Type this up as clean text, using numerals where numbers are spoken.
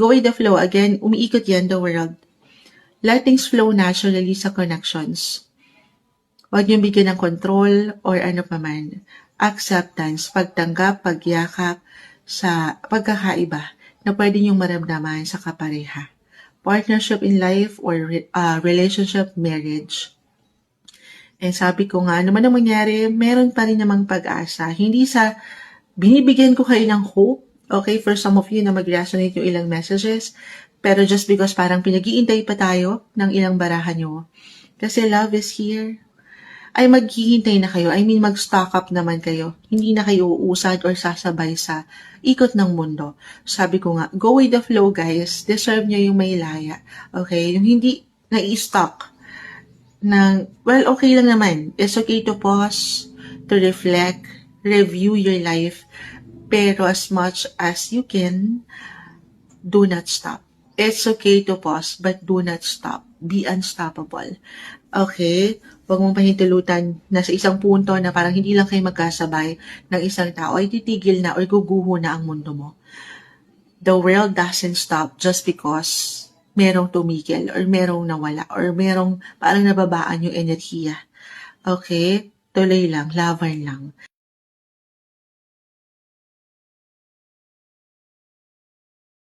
Go with the flow. Again, umiikot yan, the world. Let things flow naturally sa connections. Huwag niyong bigyan ng control or ano pa man. Acceptance, pagtanggap, pagyakap sa pagkakaiba na pwede niyong maramdaman sa kapareha. Partnership in life or relationship, marriage. And sabi ko nga, ano man ang mangyari, meron pa rin namang pag-asa. Hindi sa binibigyan ko kayo ng hope, okay, for some of you na mag-resonate yung ilang messages, pero just because parang pinag-iintay pa tayo ng ilang barahan nyo. Kasi love is here. Ay maghihintay na kayo. I mean, mag-stock up naman kayo. Hindi na kayo uusad or sasabay sa ikot ng mundo. Sabi ko nga, go with the flow, guys. Deserve nyo yung may laya. Okay? Yung hindi na-i-stock ng, well, okay lang naman. It's okay to pause, to reflect, review your life, pero as much as you can, do not stop. It's okay to pause, but do not stop. Be unstoppable. Okay? Huwag mong pahintulutan na sa isang punto na parang hindi lang kayo magkasabay ng isang tao ay titigil na or guguho na ang mundo mo. The world doesn't stop just because merong tumigil or merong nawala or merong parang nababaan yung enerhiya. Okay? Tuloy lang, laban lang.